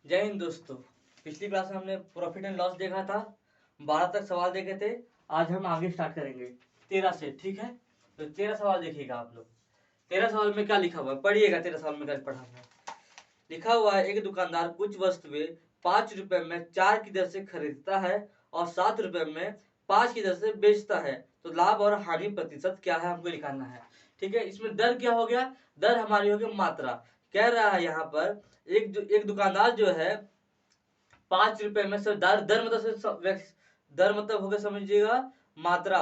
जय हिंद दोस्तों। पिछली क्लास में हमने प्रॉफिट एंड लॉस देखा था, 12 तक सवाल देखे थे। आज हम आगे स्टार्ट करेंगे 13 से, ठीक है। तो 13 सवाल देखिएगा आप लोग। 13 सवाल में क्या लिखा हुआ है पढ़िएगा। 13 सवाल में क्या पढ़ा हुआ है, लिखा हुआ है एक दुकानदार कुछ वस्तुएं 5 रुपए में 4 की दर से खरीदता है और 7 रुपए में 5 की दर से बेचता है, तो लाभ और हानि प्रतिशत क्या है हमको निकालना है, ठीक है। इसमें दर क्या हो गया, दर हमारी हो गई मात्रा। कह रहा है यहाँ पर एक दुकानदार जो है 5 रुपए में से दर दर मतलब दर मतलब हो गया, समझिएगा मात्रा,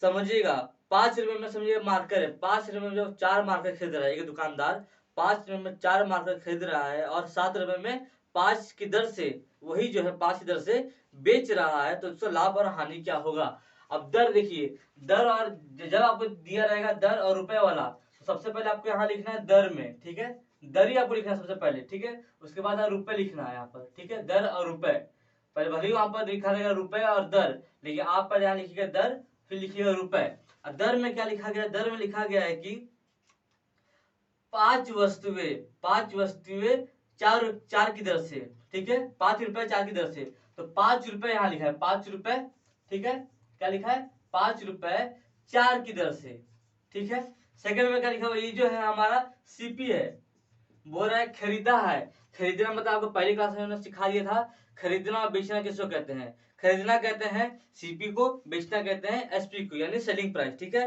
समझिएगा 5 रुपए में समझिएगा मार्कर है। 5 रुपए में जो 4 मार्कर खरीद रहा है एक दुकानदार, 5 रुपए में 4 मार्कर खरीद रहा है और 7 रुपए में 5 की दर से, वही जो है 5 की दर से बेच रहा है, तो उसका लाभ और हानि क्या होगा। अब दर देखिए, दर और जब आपको दिया रहेगा दर और रुपए वाला, तो सबसे पहले आपको यहाँ लिखना है दर में, ठीक है। दर ही आपको लिखना है सबसे पहले, ठीक है। उसके बाद रुपए लिखना है यहाँ पर, ठीक है। दर और रुपए, पहले भले ही वहां पर लिखा रहेगा रुपए और दर, लेकिन आप पहले यहाँ लिखिएगा दर, फिर लिखिएगा रुपए। और दर में क्या लिखा गया, दर में लिखा गया है कि 5 वस्तुएं 4 की दर से, ठीक है। 5 रुपए 4 की दर से, तो 5 रुपए यहाँ लिखा है, 5 रुपए, ठीक है। क्या लिखा है, 5 रुपए 4 की दर से, ठीक है। सेकंड में क्या लिखा हुआ, ये जो है हमारा सीपी है, बोल रहा है खरीदा है। खरीदना मतलब आपको पहली क्लास में सिखा दिया था, खरीदना और बेचना किसको कहते हैं। खरीदना कहते हैं सीपी को, बेचना कहते हैं एसपी को, यानी सेलिंग प्राइस, ठीक है।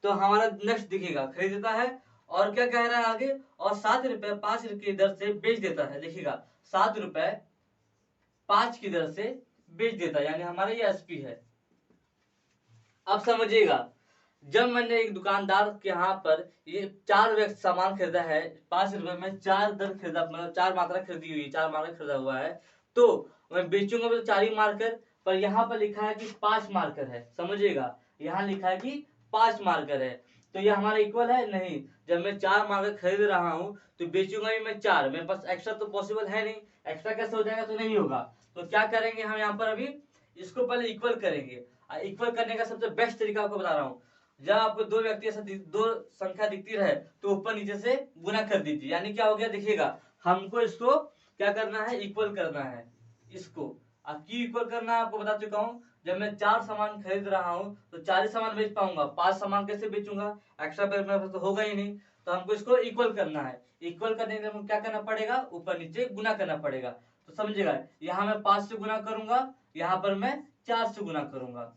तो हमारा नेक्स्ट दिखेगा खरीदता है, और क्या कह रहा है आगे, और 7 रुपए 5 की दर से बेच देता है। देखिएगा 7 रुपए 5 की दर से बेच देता है, यानी हमारा ये एसपी है। अब समझिएगा, जब मैंने एक दुकानदार के यहाँ पर ये 4 व्यक्ति सामान खरीदा है, 5 रुपए में 4 दर खरीदा, मतलब 4 मात्रा खरीदी हुई, 4 मार्कर खरीदा हुआ है, तो मैं बेचूंगा तो 4 ही मार्कर, पर यहाँ पर लिखा है कि 5 मार्कर है, समझिएगा। यहाँ लिखा है कि 5 मार्कर है, तो ये हमारा इक्वल है नहीं। जब मैं 4 मार्कर खरीद रहा हूँ तो बेचूंगा भी मैं 4, मेरे पास एक्स्ट्रा तो पॉसिबल है नहीं, एक्स्ट्रा कैसे हो जाएगा, तो नहीं होगा। तो क्या करेंगे हम यहाँ पर, अभी इसको पहले इक्वल करेंगे। इक्वल करने का सबसे बेस्ट तरीका आपको बता रहा हूँ, जब आपको दो व्यक्ति ऐसा दो संख्या दिखती रहे तो ऊपर नीचे से गुना कर दीजिए, यानी क्या हो गया, देखिएगा हमको इसको क्या करना है, इक्वल करना है इसको। अब क्यों इक्वल करना है आपको बता चुका हूँ, जब मैं 4 सामान खरीद रहा हूँ तो 4 ही सामान बेच पाऊंगा, 5 सामान कैसे बेचूंगा, एक्स्ट्रा मेरे पास तो होगा ही नहीं। तो हमको इसको इक्वल करना है। इक्वल करने के लिए क्या करना पड़ेगा, ऊपर नीचे गुना करना पड़ेगा। तो समझिएगा, यहाँ मैं 5 से गुना करूंगा, यहाँ पर मैं 4 से गुना करूंगा।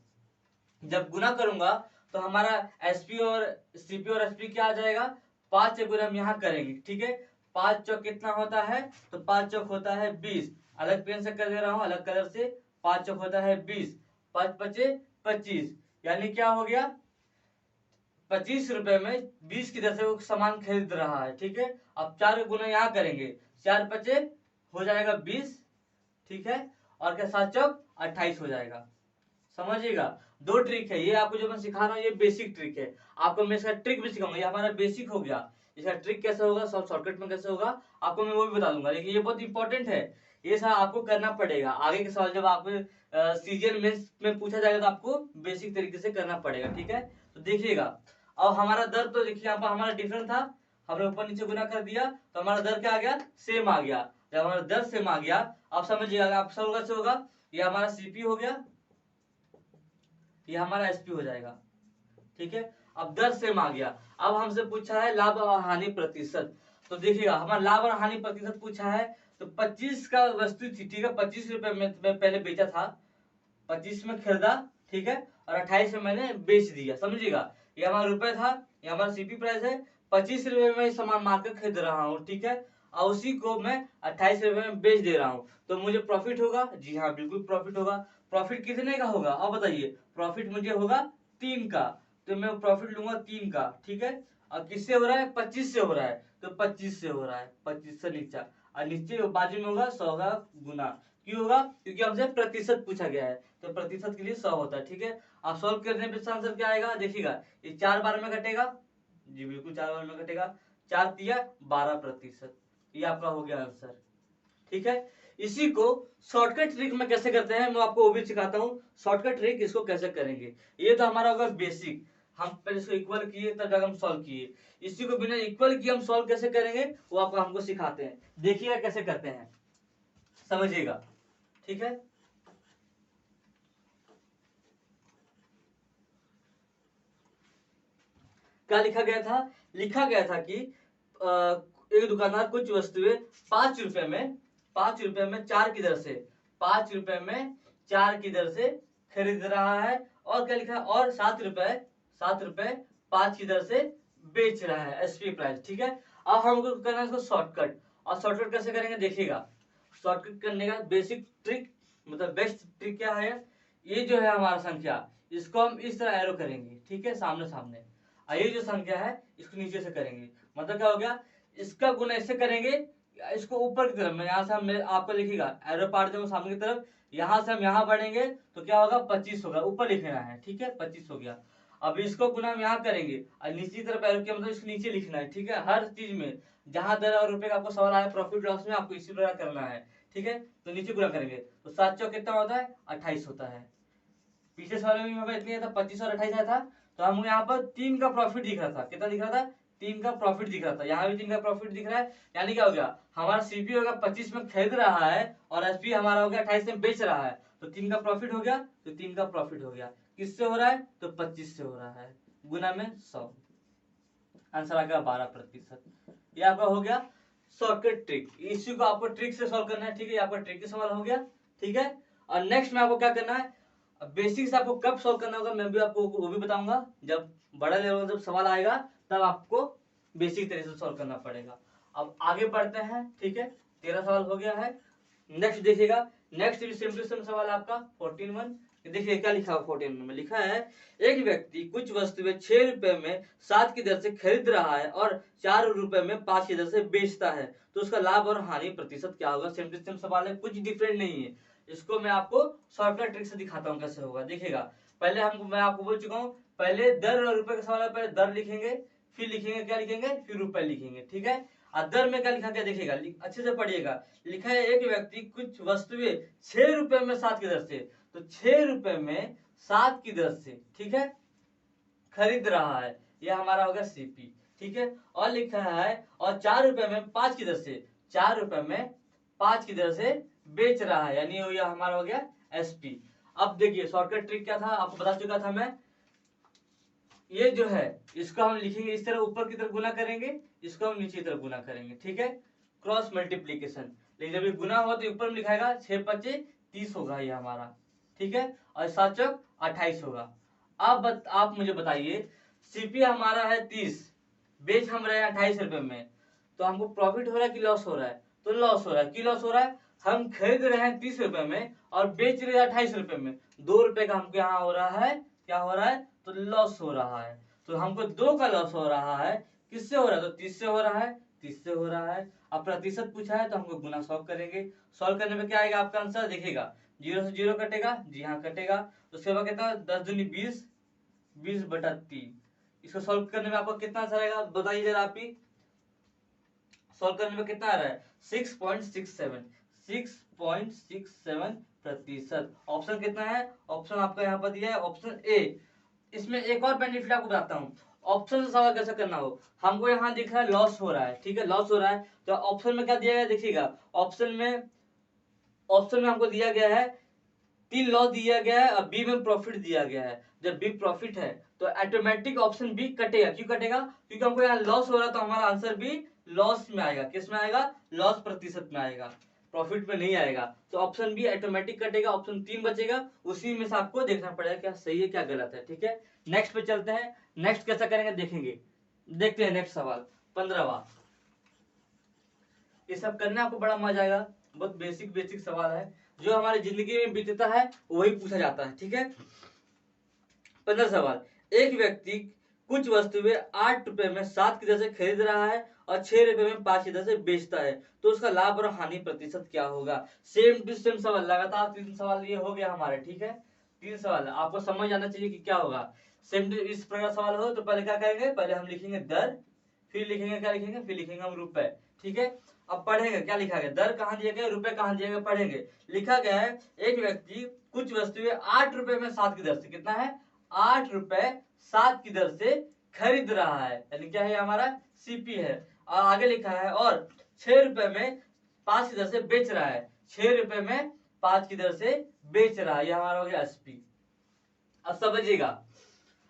जब गुना करूंगा तो हमारा एसपी और सीपी और एसपी क्या आ जाएगा, 5 से गुना हम यहाँ करेंगे, ठीक है। 5 चौक कितना होता है, तो 5 चौक होता है 20। अलग पेन से कर दे रहा हूँ, अलग कलर से। 5 चौक होता है 20, 5 पचे 25, यानी क्या हो गया, 25 रुपए में 20 की दर से वो सामान खरीद रहा है, ठीक है। अब 4 गुना यहाँ करेंगे, 4 पचे हो जाएगा 20, ठीक है। और क्या 7 चौक 28 हो जाएगा, समझिएगा। 2 ट्रिक है ये, आपको जो मैं सिखा रहा हूँ ये बेसिक ट्रिक है, आपको मैं इसका ट्रिक भी सिखाऊंगा। ये हमारा बेसिक हो गया, इसका ट्रिक कैसे होगा, शॉर्टकट में कैसे होगा आपको मैं वो भी बता दूंगा, लेकिन ये बहुत इंपॉर्टेंट है, ये सब आपको करना पड़ेगा। आगे के सवाल जब आपको सीजन में पूछा जाएगा तो आपको बेसिक तरीके से करना पड़ेगा, ठीक है। तो देखिएगा, अब हमारा दर तो देखिए यहाँ पर हमारा डिफरेंट था, हमने ऊपर नीचे गुना कर दिया तो हमारा दर क्या आ गया, सेम आ गया। जब हमारा दर सेम आ गया, अब समझिएगा आप सब कैसे होगा, ये हमारा सीपी हो गया, ये हमारा एसपी हो जाएगा, ठीक है। अब दर सेम आ गया। अब हमसे पूछा है लाभ और हानि प्रतिशत, तो देखिएगा हमारा लाभ और हानि प्रतिशत पूछा है, तो 25 का वस्तु थी, ठीक है। 25 रुपए में मैं पहले बेचा था, 25 में खरीदा, ठीक है, और 28 में मैंने बेच दिया, समझिएगा। ये हमारा रुपए था, ये हमारा सीपी प्राइस है। 25 रुपए में सामान मार्केट खरीद रहा हूँ, ठीक है, और उसी को मैं 28 रुपए में बेच दे रहा हूँ, तो मुझे प्रॉफिट होगा, जी हाँ बिल्कुल प्रॉफिट होगा। प्रॉफिट कितने का होगा, अब बताइए, प्रॉफिट मुझे होगा 3 का, तो मैं प्रॉफिट लूंगा 3 का, ठीक है। और किससे हो रहा है, 25 से हो रहा है, तो 25 से हो रहा है, 25 से नीचा, और नीचे बाजू में होगा 100 का गुना। क्यों होगा, क्योंकि हमसे प्रतिशत पूछा गया है, तो प्रतिशत के लिए 100 होता है, ठीक है। आप सॉल्व करने पे आंसर क्या आएगा, देखिएगा ये 4 बार में घटेगा, जी बिल्कुल 4 बार में घटेगा, 4 तिया 12%, ये आपका हो गया आंसर, ठीक है। इसी को शॉर्टकट ट्रिक में कैसे करते हैं मैं आपको वो भी सिखाता हूँ, शॉर्टकट ट्रिक इसको कैसे करेंगे। ये तो हमारा होगा बेसिक, हम पहले इसको इक्वल किए तब जाकर हम सॉल्व किए, इसी को बिना इक्वल किए हम सॉल्व कैसे करेंगे वो आपको हमको सिखाते हैं, देखिएगा कैसे करते हैं। समझिएगा, ठीक है। क्या लिखा गया था? लिखा गया था कि एक दुकानदार कुछ वस्तुएं 5 रुपए में 4 की दर से 5 रुपए में 4 की दर से खरीद रहा है, और क्या लिखा है, और 7 रुपए 5 की दर से बेच रहा है, एसपी प्राइस, ठीक है। अब हमको करना है इसको शॉर्टकट, और शॉर्टकट कैसे करेंगे देखिएगा। शॉर्टकट करने का बेसिक ट्रिक, मतलब बेस्ट ट्रिक क्या है, ये जो है हमारा संख्या, इसको हम इस तरह एरो करेंगे, ठीक है, सामने सामने। ये जो संख्या है इसको नीचे से करेंगे, मतलब क्या हो गया, इसका गुना इससे करेंगे, इसको ऊपर की तरफ, मैं यहाँ से हम आपको लिखिएगा एरो पार्ट दूंगा सामने की तरफ, यहाँ से हम यहाँ बढ़ेंगे तो क्या होगा, 25 होगा, ऊपर लिखना है, ठीक है, 25 हो गया। अब इसको गुना हम यहाँ करेंगे और नीचे की तरफ एरो किया, मतलब इसको नीचे लिखना है, ठीक है। हर चीज में जहां दर और रुपए का आपको सवाल आया प्रॉफिट लॉस में, आपको इसी प्रकार करना है, ठीक है। तो नीचे गुना करेंगे तो 7 चौक कितना होता है, 28 होता है। पिछले सवाल में हमें इतनी था, 25 और 28 आया था, तो हमको यहाँ पर 3 का प्रॉफिट दिख रहा था, कितना दिख रहा था, 3 का प्रॉफिट दिख रहा था, यहाँ भी 3 का प्रॉफिट दिख रहा है। यानी क्या हो गया, हमारा सीपी होगा 25 में खरीद रहा है और एसपी हमारा हो गया 28 में बेच रहा है, तो 3 का प्रॉफिट हो गया, तो 3 का प्रॉफिट हो गया, किससे हो रहा है, तो 25 से हो रहा है, गुना में 100, आंसर आ गया 12%। ये आपका हो गया शॉर्टकट ट्रिक, इसी को आपको ट्रिक से सॉल्व करना है, ठीक है, आपका ट्रिक सवाल हो गया, ठीक है। और नेक्स्ट में आपको क्या करना है, बेसिक्स आपको कब सॉल्व करना होगा मैं भी आपको वो भी बताऊंगा, जब बड़ा लेवल जब सवाल आएगा तब आपको बेसिक तरीके से सॉल्व करना पड़ेगा। अब आगे बढ़ते हैं, ठीक है, 13 सवाल हो गया है। नेक्स्ट देखिएगा, नेक्स्ट भी सेम टू सेम सवाल आपका 14(1). देखिए क्या लिखा है 14 में, लिखा है एक व्यक्ति कुछ वस्तुएं 6 रुपए में 7 की दर से खरीद रहा है और 4 रुपए में 5 की दर से बेचता है, तो उसका लाभ और हानि प्रतिशत क्या होगा। सेम टू सेम सवाल है, कुछ डिफरेंट नहीं है। इसको मैं आपको शॉर्टकट ट्रिक से दिखाता हूँ कैसे होगा, देखिएगा। पहले मैं आपको बोल चुका हूँ, पहले दर और रुपए का सवाल है, पहले दर लिखेंगे, फिर लिखेंगे क्या लिखेंगे, फिर रुपए लिखेंगे, ठीक है। दर में क्या लिखा गया देखिएगा, अच्छे से पढ़िएगा। लिखा है एक व्यक्ति कुछ वस्तुएं 6 रुपए में 7 की दर से, तो 6 रुपए में 7 की दर से, ठीक है, खरीद रहा है, यह हमारा होगा सीपी, ठीक है। और लिखा है और 4 रुपए में 5 की दर से, 4 रुपए में 5 की दर से बेच रहा है, यानी यह हमारा हो गया एसपी। अब देखिए शॉर्टकट ट्रिक क्या था, आपको बता चुका था मैं। ये जो है इसको हम लिखेंगे इस तरह, ऊपर की तरफ गुना करेंगे, इसको हम नीचे की तरफ गुना करेंगे, ठीक है, क्रॉस मल्टीप्लीकेशन। लेकिन जब ये गुना हुआ तो ऊपर में लिखाएगा 6 5 30 होगा ये हमारा, ठीक है, और 7 चौक 28 होगा। अब आप मुझे बताइए, सीपी हमारा है 30, बेच हम रहे हैं 28 रुपए में, तो हमको प्रॉफिट हो रहा है कि लॉस हो रहा है, तो लॉस हो रहा है। कि लॉस हो रहा है, हम खरीद रहे हैं 30 रुपए में और बेच रहे हैं 28 रुपए में, 2 रुपए का हमको यहाँ हो रहा है, क्या हो रहा है, तो लॉस हो रहा है। तो हमको 2 का लॉस हो रहा है, किससे हो रहा है, तो 30 से हो रहा है, 30 से हो रहा है। अब प्रतिशत पूछा है तो हमको गुना सॉल्व करेंगे, सॉल्व करने में क्या आएगा आपका आंसर देखिएगा, 0 से 0 कटेगा, जी हाँ कटेगा, तो उसके बाद कितना, 10 दूनी 20, 20/3। इसको सॉल्व करने में आपको कितना आंसर आएगा बताइए जरा आप ही, सॉल्व करने में कितना आ रहा है, 6.67, 6.67%। ऑप्शन कितना है, ऑप्शन आपका यहाँ पर दिया है ऑप्शन ए। इसमें एक और बेनिफिट आपको बताता हूँ, ऑप्शन से सवाल कैसे करना हो। हमको यहाँ दिख रहा है लॉस हो रहा है, ठीक है, लॉस हो रहा है, तो ऑप्शन में क्या दिया गया देखिएगा, ऑप्शन में हमको दिया गया है 3 लॉस दिया गया है और बी में प्रॉफिट दिया गया है। जब बी प्रॉफिट है तो ऑटोमेटिक ऑप्शन बी कटेगा, क्यों कटेगा, क्योंकि हमको यहाँ लॉस हो रहा है, तो हमारा आंसर भी लॉस में आएगा, किस में आएगा, लॉस प्रतिशत में आएगा, प्रॉफिट में नहीं आएगा। तो ऑप्शन बी ऑटोमेटिक कटेगा, ऑप्शन 3 बचेगा, उसी में से आपको देखना पड़ेगा क्या सही है क्या गलत है, ठीक है। नेक्स्ट पे चलते हैं, नेक्स्ट कैसा करेंगे देखेंगे, देखते हैं नेक्स्ट सवाल 15वां। ये सब करने आपको बड़ा मजा आएगा, बहुत बेसिक सवाल है, जो हमारी जिंदगी में बीतता है वही पूछा जाता है, ठीक है। 15 सवाल, एक व्यक्ति कुछ वस्तुएं 8 रुपए में 7 की दर से खरीद रहा है और 6 रुपए में 5 की दर से बेचता है, तो उसका लाभ और हानि प्रतिशत क्या होगा। सेम टू सेम सवाल, लगातार 3 सवाल ये हो गया हमारे, ठीक है, 3 सवाल आपको समझ आना चाहिए कि क्या होगा। सेम टू इस प्रकार सवाल हो तो पहले क्या करेंगे, पहले हम लिखेंगे दर, फिर लिखेंगे क्या लिखेंगे, फिर लिखेंगे हम रुपए, ठीक है। अब पढ़ेंगे क्या लिखा गया, दर कहाँ दिया गया, रुपए कहाँ दिया गया, पढ़ेंगे। लिखा गया है एक व्यक्ति कुछ वस्तुएं 8 रुपए में 7 की दर से, कितना है, 8 रुपए 7 की दर से खरीद रहा है, यानी क्या है हमारा सीपी है। और आगे लिखा है और 6 रुपए में 5 की दर से बेच रहा है, 6 रुपए में 5 की दर से बेच रहा है, ये हमारा हो गया एसपी। अब समझिएगा,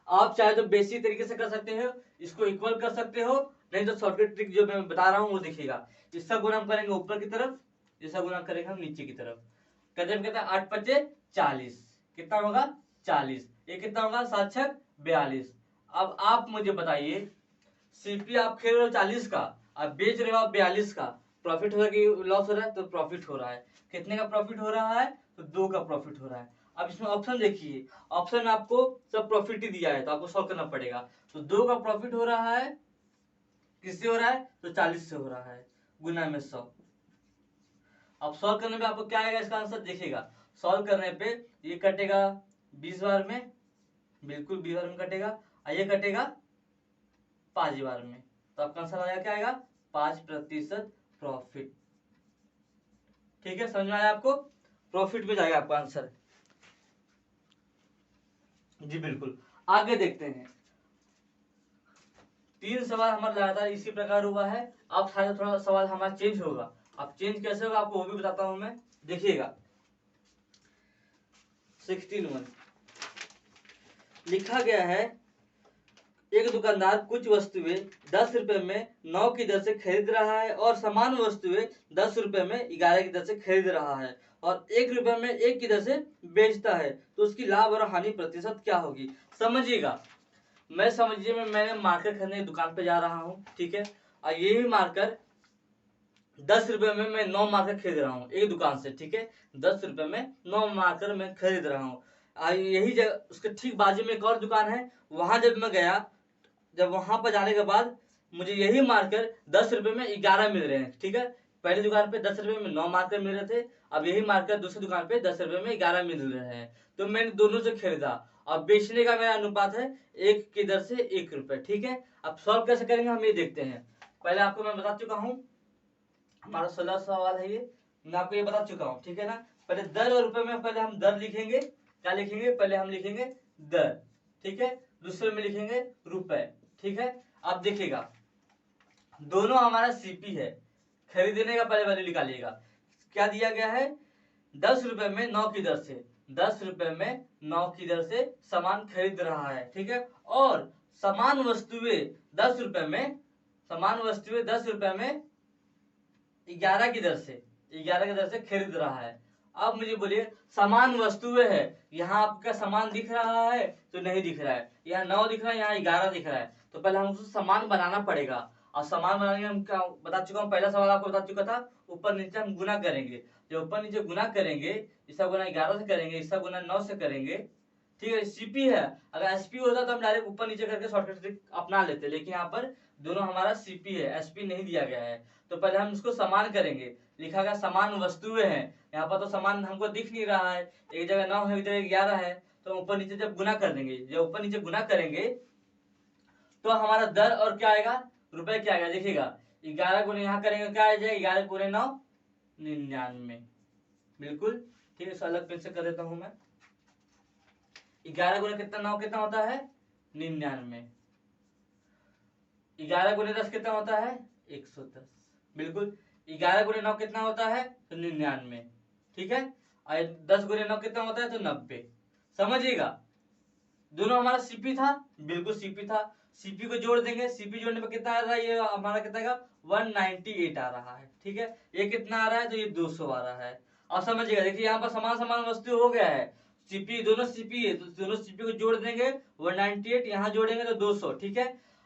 आप चाहे तो बेसिक तरीके से कर सकते हो, इसको इक्वल कर सकते हो, नहीं तो शॉर्टकट ट्रिक जो मैं बता रहा हूँ वो देखिएगा। इसका गुना हम करेंगे ऊपर की तरफ, इसका गुना करेंगे हम नीचे की तरफ। कहते हैं 8 पच्चे 40, कितना होगा 40, ये कितना होगा 7 छक 42। अब आप मुझे बताइए, सीपी आप खेल रहे हो 40 का, आप बेच रहे हो आप 42 का, प्रॉफिट हो रहा है कि लॉस हो रहा है? तो प्रॉफिट हो रहा है। कितने का प्रॉफिट हो रहा है? तो 2 का प्रॉफिट हो रहा है। अब इसमें ऑप्शन देखिए, ऑप्शन में आपको सब प्रॉफिट ही दिया है, तो आपको सॉल्व करना पड़ेगा। तो 2 का प्रॉफिट हो रहा है, किससे हो रहा है? तो 40 से हो रहा है, गुना में 100। अब सॉल्व करने पे आपको क्या आएगा इसका आंसर देखिएगा। सॉल्व करने पे ये कटेगा 20 बार में, बिल्कुल 20 बार में कटेगा, और ये कटेगा 5 बार में, तो आपका आंसर आएगा क्या आएगा? 5% प्रॉफिट। ठीक है, समझ में आया आपको? प्रॉफिट में जाएगा आपका आंसर। जी बिल्कुल, आगे देखते हैं। 3 सवाल हमारा लगातार इसी प्रकार हुआ है। अब शायद थोड़ा सवाल हमारा चेंज होगा। अब चेंज कैसे होगा आपको वो भी बताता हूं मैं, देखिएगा। 16(1) लिखा गया है, एक दुकानदार कुछ वस्तुएं 10 रुपए में 9 की दर से खरीद रहा है और समान वस्तुएं 10 रुपए में 11 की दर से खरीद रहा है और 1 रुपए में 1 की दर से बेचता है, तो उसकी लाभ और हानि प्रतिशत क्या होगी? समझिएगा, मैं समझिए मैंने मार्कर खरीदने दुकान पे जा रहा हूँ, ठीक है, और यही मार्कर 10 रुपए में मैं 9 मार्कर खरीद रहा हूँ एक दुकान से, ठीक है, 10 रुपए में 9 मार्कर मैं खरीद रहा हूँ। यही जगह उसके ठीक बाजू में एक और दुकान है, वहां जब मैं गया, जब वहां पर जाने के बाद मुझे यही मार्कर 10 रुपए में 11 मिल रहे हैं, ठीक है। पहली दुकान पे 10 रुपए में 9 मार्कर मिल रहे थे, अब यही मार्कर दूसरी दुकान पे 10 रुपए में 11 मिल रहे हैं, तो मैंने दोनों से खरीदा। अब बेचने का मेरा अनुपात है 1 की दर से 1 रुपए, ठीक है। अब सॉल्व कैसे करेंगे हम ये देखते हैं। पहले आपको मैं बता चुका हूँ, हमारा 16 सवाल है ये, मैं आपको ये बता चुका हूँ, ठीक है ना। पहले दर और रुपए में पहले हम दर लिखेंगे, क्या लिखेंगे? पहले हम लिखेंगे दर, ठीक है, दूसरे में लिखेंगे रुपए, ठीक है। अब देखिएगा, दोनों हमारा सीपी है, खरीदने का पहले वैल्यू निकालिएगा। क्या दिया गया है? 10 रुपए में 9 की दर से, 10 रुपए में 9 की दर से सामान खरीद रहा है, ठीक है, और समान वस्तुएं 10 रुपए में, समान वस्तुएं 10 रुपए में 11 की दर से, 11 की दर से खरीद रहा है। अब मुझे बोलिए, समान वस्तुएं है, यहाँ आपका समान दिख रहा है? तो नहीं दिख रहा है, यहाँ 9 दिख रहा है, यहाँ 11 दिख रहा है, तो पहले हम उसको समान बनाना पड़ेगा। और समान बनाने के हम क्या बता चुका हूँ, पहला सवाल आपको बता चुका था, ऊपर नीचे हम गुना करेंगे। जब ऊपर नीचे गुना करेंगे, इसका गुना 11 से करेंगे, इसका गुना 9 से करेंगे, ठीक है। सीपी है, अगर एसपी होता तो हम डायरेक्ट ऊपर नीचे करके शॉर्टकट ट्रिक अपना लेते, लेकिन यहाँ पर दोनों हमारा सीपी है, एसपी नहीं दिया गया है, तो पहले हम इसको समान करेंगे। लिखा गया समान वस्तुएं हैं, यहाँ पर तो समान हमको दिख नहीं रहा है, एक जगह 9 है, एक जगह 11 है, तो ऊपर नीचे जब गुना कर देंगे, जब ऊपर नीचे गुना करेंगे तो हमारा दर और क्या आएगा? रुपए क्या आएगा? देखिएगा, 11 गुने यहाँ करेंगे क्या आ जाएगा? 11 गुने 9 99, बिल्कुल ठीक है। अलग पेन से कर देता हूं मैं। 11 गुने कितना 9 कितना होता है? 99। 11 गुने 10 कितना होता है? 110, बिल्कुल। 11 गुने 9 कितना होता है? तो 99, ठीक है। और 10 गुने 9 कितना होता है? तो 90। समझिएगा, दोनों हमारा सीपी था, बिल्कुल सीपी था। सीपी को जोड़ देंगे, सीपी जोड़ने पर कितना आ रहा है? ये हमारा कितना आएगा? 198 आ रहा है, ठीक है। ये कितना आ रहा है? तो ये 200 आ रहा है। अब समझिएगा, देखिए यहाँ पर समान समान वस्तु हो गया है, सीपी दोनों सीपी है, तो दोनों सीपी को जोड़ देंगे, 198 यहाँ जोड़ेंगे तो 200, ठीक है।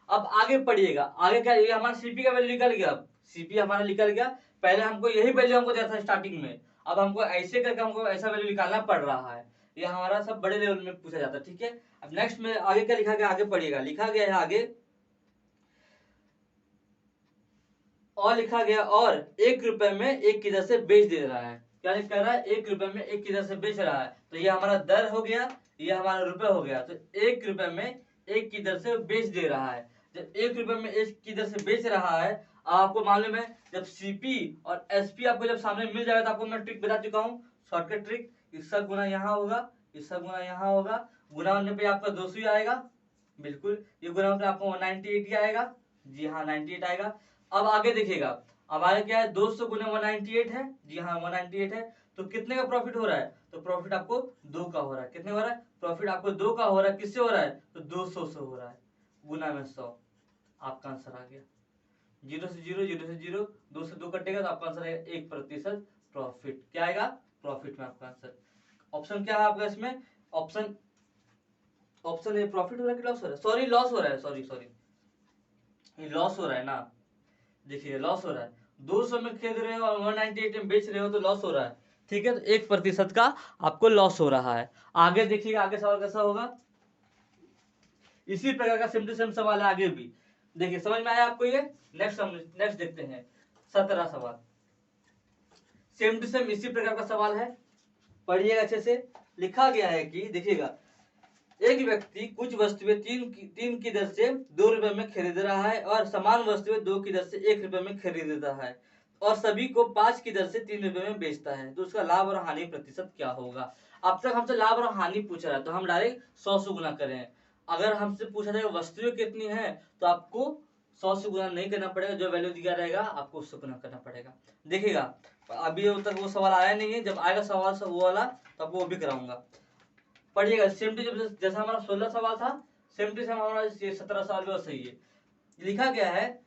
अब आगे पढ़िएगा, आगे क्या? ये हमारा सीपी का वैल्यू निकल गया, अब सीपी हमारा निकल गया। पहले हमको यही वैल्यू हमको दिया था स्टार्टिंग में, अब हमको ऐसे करके हमको ऐसा वैल्यू निकालना पड़ रहा है। ये हमारा सब बड़े लेवल में पूछा जाता है, ठीक है। अब नेक्स्ट में आगे क्या लिखा गया? आगे पढ़िएगा, लिखा गया है आगे, और लिखा गया और 1 रुपए में 1 की दर से बेच दे रहा है। क्या कह रहा है? 1 रुपए में 1 की दर से बेच रहा है, तो ये हमारा दर हो गया, ये हमारा रुपए हो गया। तो 1 रुपए में 1 की दर से बेच दे रहा है। जब 1 रुपए में 1 की दर से बेच रहा है, आपको मालूम है जब सीपी और एसपी आपको जब सामने मिल जाएगा, तो आपको मैं ट्रिक बता चुका हूँ, शॉर्टकट ट्रिक। इसका गुना यहाँ होगा, इसका गुना यहाँ होगा, गुना होने पे आपका 200 आएगा, बिल्कुल। ये गुना होने पे आपको 198 आएगा, जी हाँ 98 आएगा। अब आगे देखिएगा, अब आगे क्या है, 200 गुना 198 है, जी हाँ 198 है, तो कितने का प्रॉफिट हो रहा है, तो प्रॉफिट आपको 2 का हो रहा है। कितने हो रहा है, प्रॉफिट आपको 2 का हो रहा है, किससे हो रहा है, तो 200 से हो रहा है, गुना में 100। आपका आंसर आ गया, 0 से 0, 0 से 0, 2 से 2 कटेगा तो आपका आंसर आएगा 1% प्रॉफिट। क्या आएगा, प्रॉफिट में आपका आंसर। ऑप्शन क्या है आपका इसमें, ऑप्शन ए प्रॉफिट हो रहा है कि लॉस हो रहा है, सॉरी लॉस हो रहा है, सॉरी लॉस हो रहा है ना। देखिए लॉस हो रहा है, 200 में खरीद रहे हो और 198 में बेच रहे हो तो लॉस हो रहा है, ठीक है, तो 1% का आपको लॉस हो रहा है। आगे देखिएगा, आगे सवाल कैसा होगा, इसी प्रकार का सेम टू सेम सवाल है आगे भी। देखिए समझ में आया आपको ये, नेक्स्ट देखते हैं 17 सवाल, सेम टू सेम इसी प्रकार का सवाल है, पढ़िएगा अच्छे से। लिखा गया है कि देखिएगा, एक व्यक्ति कुछ वस्तुएं तीन की दर से 2 रुपए में खरीद रहा है और समान वस्तुएं 2 की दर से 1 रुपए में खरीदता है और सभी को 5 की दर से 3 रुपए में बेचता है, तो उसका लाभ और हानि प्रतिशत क्या होगा। अब तक हमसे लाभ और हानि पूछ रहा है तो हम डायरेक्ट 100 से गुना करें। अगर हमसे पूछा जाएगा वस्तुएं कितनी है तो आपको 100 से गुना नहीं करना पड़ेगा, जो वैल्यू दिया रहेगा आपको उससे गुना करना पड़ेगा। देखिएगा अभी तक वो सवाल आया नहीं है, जब आएगा सवाल वो वाला तो आपको वो भी कराऊंगा। पढ़िएगा सेम टू जैसा हमारा 16 सवाल था, सेम टू सेम हमारा 17 सवाल भी सही है। लिखा गया है,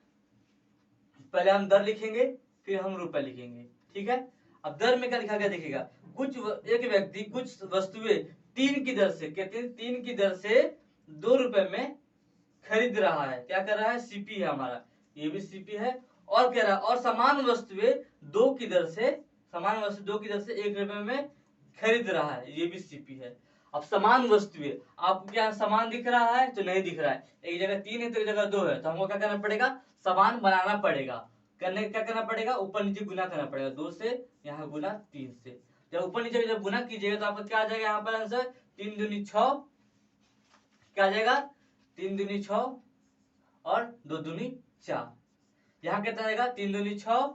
पहले हम दर लिखेंगे फिर हम रुपए लिखेंगे, ठीक है। अब दर में क्या लिखा गया देखिएगा, एक व्यक्ति कुछ वस्तुएं 3 की दर से, कहते हैं 3 की दर से 2 रुपए में खरीद रहा है, क्या कर रहा है, सीपी है हमारा, ये भी सीपी है, और कह रहा है और समान वस्तुएं 2 की दर से 1 रुपए में खरीद रहा है, ये भी सीपी है। अब समान वस्तुएं, आपको क्या समान दिख रहा है, तो नहीं दिख रहा है, एक जगह 3 है तो एक जगह 2 है, तो हमको क्या करना पड़ेगा, समान बनाना पड़ेगा। क्या करना पड़ेगा, ऊपर नीचे गुना करना पड़ेगा, 2 से यहाँ गुना 3 से। जब ऊपर नीचे जब गुना कीजिएगा तो आपका क्या आ जाएगा यहाँ पर आंसर, 3 दूनी 6, क्या आ जाएगा 3 दूनी 6 और 2 दूनी 4, यहाँ कितना आएगा 3 दूनी 6,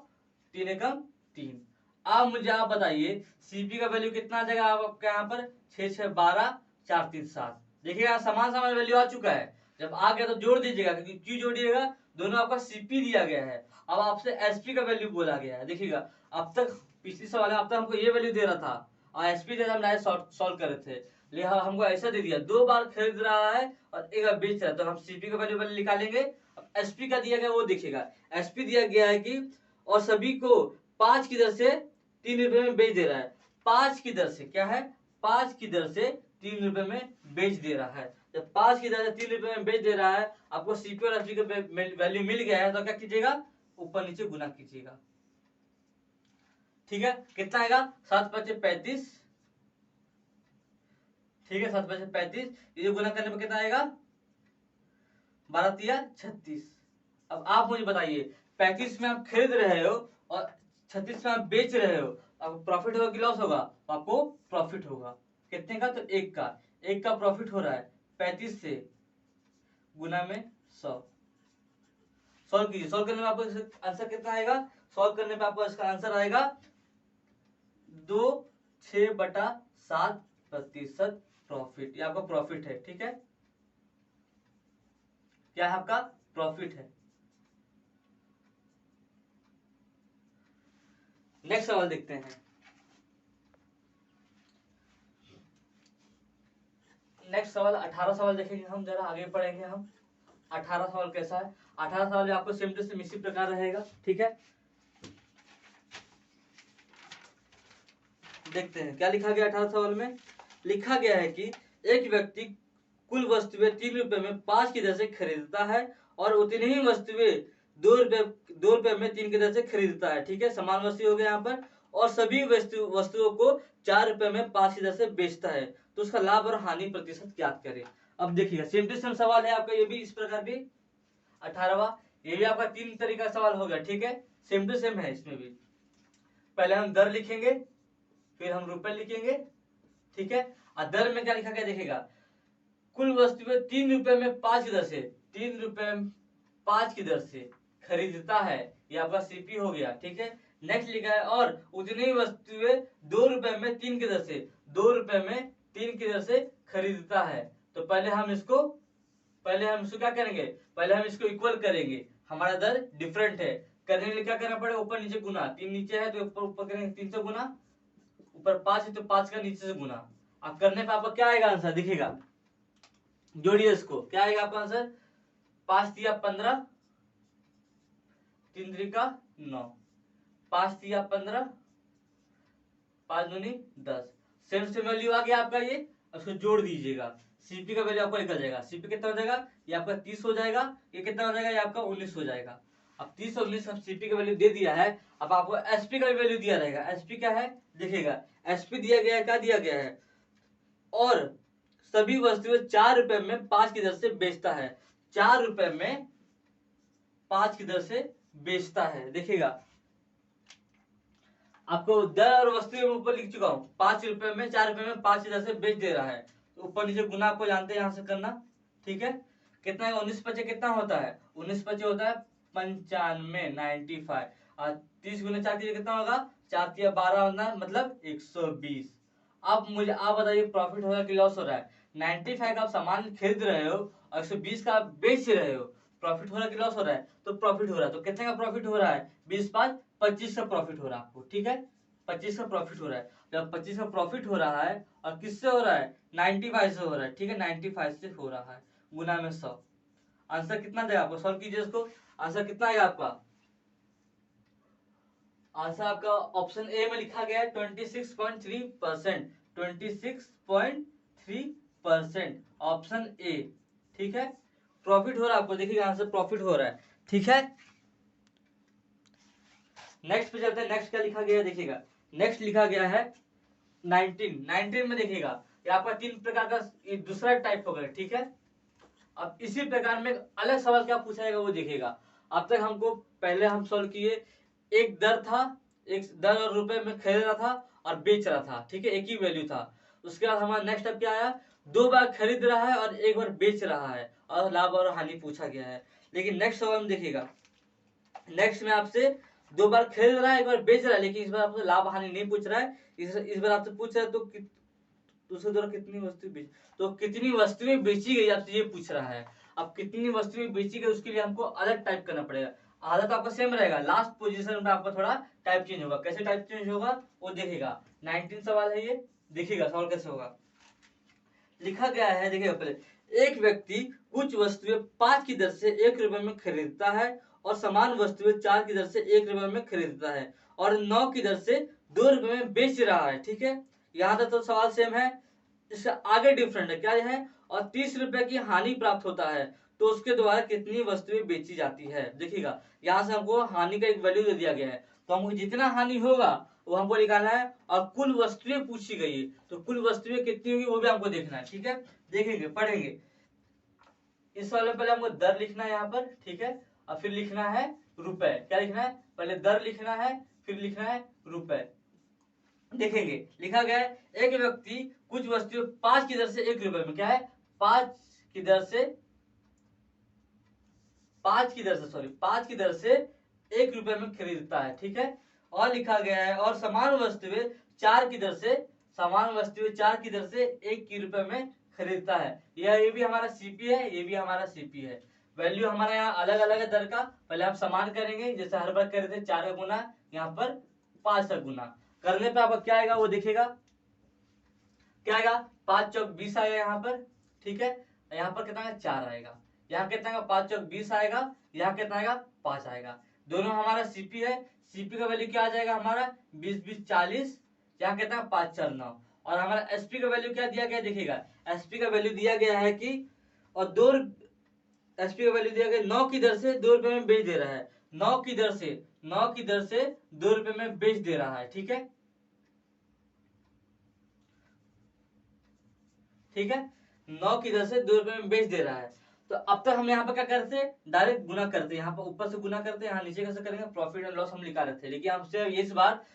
3 एकम 3। अब मुझे आप बताइए सीपी का वैल्यू कितना आ जाएगा आपका यहाँ पर, 6 6 12 4 3 7। देखिएगा समान समान वैल्यू आ चुका है, जब आ गया तो जोड़ दीजिएगा, क्योंकि क्यों जोड़िएगा, दोनों आपका सीपी दिया गया है। अब आपसे एसपी का वैल्यू बोला गया है। देखिएगा अब तक पिछली सवाल में अब तक हमको ये वैल्यू दे रहा था और एसपी दे रहा, हम डायरेक्ट सॉल्व कर रहे थे, लिहाजा हमको ऐसा दे दिया, 2 बार खरीद रहा है और 1 बार बेच रहा है, तो हम सीपी का वैल्यू निकालेंगे। अब एसपी का दिया गया वो देखिएगा, एसपी दिया गया है कि और सभी को 5 की दर से 3 रुपए में बेच दे रहा है, 5 की दर से क्या है, 5 की दर से 3 रुपए में बेच दे रहा है। जब 5 की दर से 3 रुपए में बेच दे रहा है, आपको सीपी और एसपी का वैल्यू मिल गया है, तो क्या कीजिएगा, ऊपर नीचे गुना कीजिएगा, ठीक है। कितना आएगा, 7 5 35, ठीक है, 7 5 35, ये गुना करने पर कितना आएगा, 12 3 36। अब आप मुझे बताइए 35 में आप खरीद रहे हो और 36 में आप बेच रहे हो, आपको प्रॉफिट होगा कि लॉस होगा, आपको प्रॉफिट होगा। कितने का, तो 1 का प्रॉफिट हो रहा है, 35 से गुना में 100। सॉल्व कीजिए, सॉल्व करने में आपको आंसर कितना आएगा, सॉल्व करने पे आपको इसका आंसर आएगा 2 6/7% प्रॉफिट, ये आपका प्रॉफिट है, ठीक है, क्या है आपका प्रॉफिट है। नेक्स्ट सवाल देखते हैं, नेक्स्ट सवाल 18 सवाल देखेंगे हम, जरा आगे पढ़ेंगे हम 18 सवाल कैसा है। 18 सवाल आपको सेम टू सेम इसी प्रकार रहेगा, ठीक है। देखते हैं क्या लिखा गया 18 सवाल में। लिखा गया है कि एक व्यक्ति कुल वस्तुएं 3 रुपए में 5 की दर से खरीदता है और उतनी ही वस्तुएं 2 रुपए में 3 की दर से खरीदता है, ठीक है, समान वस्तु हो गया यहाँ पर, और सभी वस्तुओं को 4 रुपए में 5 की दर से बेचता है, तो उसका लाभ और हानि प्रतिशत ज्ञात करें। अब देखिएगा सेम टू सेम सवाल है आपका, ये भी इस प्रकार भी 18वां, ये भी आपका 3 तरीका का सवाल हो गया, ठीक है, सेम टू सेम है इसमें भी। पहले हम दर लिखेंगे फिर हम रुपए लिखेंगे, ठीक है। और दर में क्या लिखा गया देखिएगा, कुल वस्तुएं 3 रुपए में 5 की दर से, 3 रुपए 5 की दर से खरीदता है, ये आपका सीपी हो गया, ठीक है। नेक्स्ट लिखा है और उतनी ही वस्तुएं 2 रुपए में 3 की दर से, 2 रुपए में 3 की दर से खरीदता है, तो पहले हम इसको क्या करेंगे, पहले हम इसको इक्वल करेंगे, हमारा दर डिफरेंट है, करने के लिए क्या करना पड़ेगा, ऊपर नीचे गुना, 3 नीचे है तो ऊपर ऊपर करेंगे 3 से गुना, ऊपर 5 है तो 5 का नीचे से गुना। अब करने पे आपका क्या आएगा आंसर दिखेगा, जोड़िए इसको, क्या आएगा आपका आंसर, 5 तिया 15, 3 त्रिका 9, 5 तिया 15, 5 दूनी 10, सेम वैल्यू आ गया आपका ये, उसको जोड़ दीजिएगा, सीपी का वैल्यू आपको निकल जाएगा। सीपी कितना हो जाएगा, ये आपका 30 हो जाएगा, ये कितना हो जाएगा, ये आपका 19 हो जाएगा। अब 30 और 19 सीपी का वैल्यू दे दिया है, अब आपको एसपी का भी वैल्यू दिया रहेगा। एसपी क्या है देखिएगा, एसपी दिया गया है, क्या दिया गया है, और सभी वस्तुएं 4 रुपए में 5 की दर से बेचता है, 4 रुपए में 5 की दर से बेचता है। देखिएगा आपको दर और वस्तु में ऊपर लिख चुका हूँ, 5 रुपए में 4 रुपए में 5 की दर से बेच दे रहा है, तो ऊपर नीचे गुना आपको जानते हैं यहाँ से करना, ठीक है। कितना है, 19 पचे कितना होता है, 19 पचे होता है 95, 95, और 30 गुना 4 कितना होगा, 4 तिया 12 होना, मतलब 120। अब मुझे आप बताइए प्रॉफिट हो रहा है कि लॉस हो रहा है, 95 का आप सामान खरीद रहे हो और 120 का आप बेच रहे हो, प्रॉफिट हो रहा है कि लॉस हो रहा है, तो प्रॉफिट हो रहा है। तो कितने का प्रॉफिट हो रहा है, 20 5 25 का प्रॉफिट हो रहा है आपको, ठीक है, 25 का प्रॉफिट हो रहा है। जब 25 का प्रॉफिट हो रहा है और किससे हो रहा है, 95 से हो रहा है, ठीक है, 95 से हो रहा है, गुना में 100। आंसर कितना देगा आपको, सॉल्व कीजिए इसको, आंसर कितना आएगा आपका, आंसर आपका ऑप्शन ए में लिखा गया है 26.3%, 26.3%, ऑप्शन ए, ठीक है। प्रॉफिट हो रहा है आपको, देखिएगा आंसर प्रॉफिट हो रहा है, ठीक है। नेक्स्ट पे चलते हैं, नेक्स्ट क्या लिखा गया है देखिएगा, नेक्स्ट लिखा गया है 19 में देखिएगा, ये आपका 3 प्रकार का दूसरा टाइप होगा, ठीक है। अब इसी प्रकार में अलग सवाल क्या पूछा जाएगा वो देखिएगा। अब तक हमको पहले हम सॉल्व किए, एक दर था, एक दर और रुपए में खरीद रहा था और बेच रहा था, ठीक है, एक ही वैल्यू था। उसके बाद हमारा नेक्स्ट स्टेप क्या आया, 2 बार खरीद रहा है और 1 बार बेच रहा है और लाभ और हानि पूछा गया है। लेकिन नेक्स्ट सवाल में देखिएगा, नेक्स्ट में आपसे 2 बार खरीद रहा है 1 बार बेच रहा है, लेकिन इस बार आपसे लाभ हानि नहीं पूछ रहा है, इस बार आपसे पूछ रहा है तो दूसरे द्वारा कितनी वस्तु बेच, तो कितनी वस्तुएं बेची गई आपसे ये पूछ रहा है। अब कितनी वस्तुएं बेची गई उसके लिए हमको अलग टाइप करना पड़ेगा, आधा तो आपका सेम रहेगा, लास्ट पोजीशन में आपका थोड़ा टाइप चेंज होगा। कैसे टाइप चेंज होगा वो देखिएगा, 19 सवाल है ये, देखिएगा सवाल कैसे होगा। लिखा गया है देखिएगा पहले, एक व्यक्ति कुछ वस्तुएं 5 की दर से 1 रुपए में खरीदता है और समान वस्तुएं 4 की दर से 1 रुपए में खरीदता है और 9 की दर से 2 रुपए में बेच रहा है, ठीक है। यहाँ तक तो सवाल सेम है, इससे आगे डिफरेंट है, क्या है, और 30 रुपए की हानि प्राप्त होता है तो उसके द्वारा कितनी वस्तुएं बेची जाती है। देखिएगा यहाँ से हमको हानि का एक वैल्यू दे दिया गया है, तो हमको जितना हानि होगा वो हमको निकालना है, और कुल वस्तुएं पूछी गई है तो कुल वस्तुएं कितनी होगी वो भी हमको देखना है, ठीक है। देखेंगे पढ़ेंगे, इस वाले पहले हमको दर लिखना है यहाँ पर, ठीक है, और फिर लिखना है रुपए। क्या लिखना है, पहले दर लिखना है फिर लिखना है रुपए। देखेंगे लिखा गया है, एक व्यक्ति कुछ वस्तुएं 5 की दर से 1 रुपए में, क्या है, 5 की दर से 5 की दर से 1 रुपए में खरीदता है, ठीक है। और लिखा गया है, और समान वस्तुएं 4 की दर से 1 की रुपए में खरीदता है। ये भी हमारा सीपी है, ये भी हमारा सीपी है। वैल्यू हमारा यहाँ अलग अलग है दर का, पहले हम समान करेंगे, जैसे हर बार करे थे 4 का गुना, यहाँ पर 5 का गुना करने पे आपका क्या आएगा वो देखिएगा, क्या आएगा, 5 चौक 20 आएगा यहाँ पर, ठीक है। यहाँ पर कितना आएगा, 4 आएगा, यहाँ कितना आएगा, 5 चौक 20 आएगा, यहाँ कितना आएगा, 5 आएगा। दोनों हमारा सीपी है, सीपी का वैल्यू क्या आ जाएगा हमारा, 20 20 40, यहाँ कितना है, 5 4 9। और हमारा एसपी का वैल्यू क्या दिया गया देखिएगा, एसपी का वैल्यू दिया गया है कि, और 2 एसपी का वैल्यू दिया गया 9 की दर से 2 रुपए में बेच दे रहा है, 9 की दर से 2 रुपए में बेच दे रहा है, ठीक है, ठीक है, 9 की दर से 2 रुपए में बेच दे रहा है। तो अब तक हम यहाँ पर क्या करते हैं, डायरेक्ट गुना करते हैं, यहाँ पर ऊपर से गुना करते हैं, यहाँ नीचे कैसे करेंगे, प्रॉफिट एंड लॉस हम लिखा रहे थे, लेकिन हमसे इस बार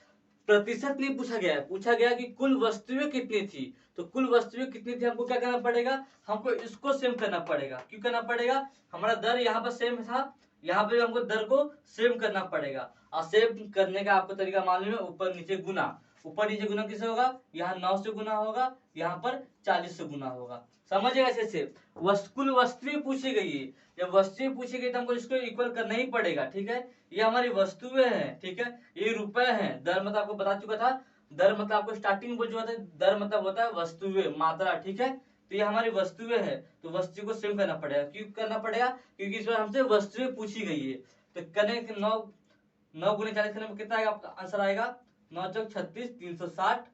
प्रतिशत नहीं पूछा गया है, पूछा गया कि कुल वस्तुएं कितनी थी। तो कुल वस्तुएं कितनी थी हमको क्या करना पड़ेगा, हमको इसको सेम करना पड़ेगा। क्यों करना पड़ेगा, हमारा दर यहाँ पर सेम था, यहाँ पे हमको दर को सेम करना पड़ेगा, और सेम करने का आपको तरीका मालूम है, ऊपर नीचे गुना। ऊपर नीचे गुना किससे होगा, यहाँ 9 से गुना होगा, यहाँ पर 40 से गुना होगा। समझिएगा ऐसे से। कुल वस्तुएं पूछी गई है, जब वस्तुएं पूछी गई तो हमको इसको इक्वल करना ही पड़ेगा, ठीक है। ये हमारी वस्तुएं हैं, ठीक है, ये रुपए हैं। दर मतलब आपको बता चुका था, दर मतलब आपको स्टार्टिंग बोल चुका था, दर मतलब होता है वस्तुएं, मात्रा, ठीक है। तो ये हमारी वस्तुएं है, तो वस्तु को सेम करना पड़ेगा। क्यों करना पड़ेगा, क्योंकि इस बार हमसे वस्तुएं पूछी गई है। तो करने के 9 गुने 40 करने में कितना आएगा, आपका आंसर आएगा 9 चौक 36, 360।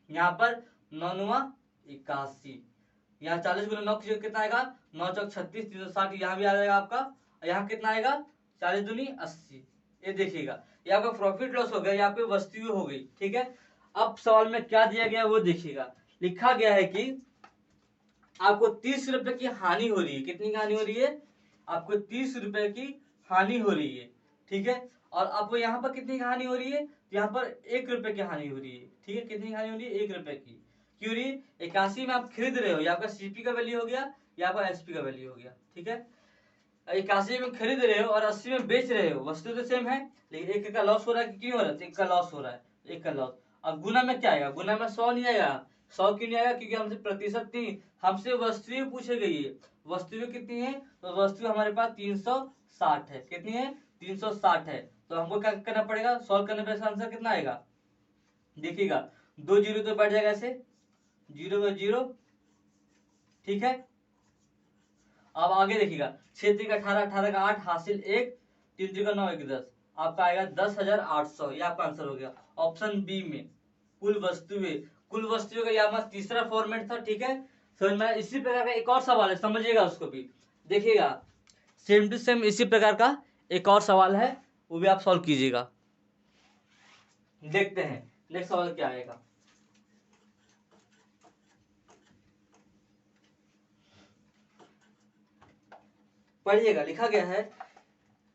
यहाँ पर 9 9 81, यहाँ 40 गुना 9 कितना आएगा, 9 चौक 36, 360, यहाँ भी आ जाएगा आपका। यहाँ कितना आएगा, 40 दूनी 80। ये देखिएगा, ये आपका प्रॉफिट लॉस हो गया, यहाँ पे वस्तु हो गई, ठीक है। अब सवाल में क्या दिया गया वो देखिएगा। लिखा गया है कि आपको 30 रुपए की हानि हो रही है। कितनी की हानि हो रही है, आपको 30 रुपए की हानि हो रही है, ठीक है। और आपको यहाँ पर कितनी की हानि हो रही है, यहाँ पर 1 रुपए की हानि हो रही है, ठीक है। कितनी हानि हो रही है, 1 रुपए की। क्यों रही, 81 में आप खरीद रहे हो, या आपका सीपी का वैल्यू हो गया, या आपका एसपी का वैल्यू हो गया, ठीक है। 81 में खरीद रहे हो और 80 में बेच रहे हो, वस्तु तो सेम है, लेकिन एक का लॉस हो रहा है। क्यों हो रहा है, एक का लॉस हो रहा है, एक का लॉस। अब गुना में क्या आएगा, गुना में 100 नहीं आएगा। 100 क्यों नहीं आएगा, क्योंकि हमसे प्रतिशत नहीं, हमसे वस्तुएं पूछी गई है। वस्तुएं कितनी है, तो वस्तु हमारे पास 360 है। कितनी है, 360 है। तो हमको क्या करना पड़ेगा, सॉल्व करने पर आंसर कितना आएगा, देखिएगा 2 जीरो तो बैठ जाएगा ऐसे, 0 का 0, ठीक है। अब आगे देखिएगा, 6 3 का 18, 18 का 8, हासिल 1, 3 3 का 9, 1 10, आपका आएगा 10,800। ये आपका आंसर हो गया ऑप्शन बी में। कुल वस्तुएं, कुल वस्तुओं का यहाँ तीसरा फॉर्मेट था, ठीक है। समझ में, इसी प्रकार का एक और सवाल है, समझिएगा उसको भी। देखिएगा, सेम टू सेम इसी प्रकार का एक और सवाल है, वो भी आप सॉल्व कीजिएगा। देखते हैं नेक्स्ट सवाल क्या आएगा। पढ़िएगा, लिखा गया है,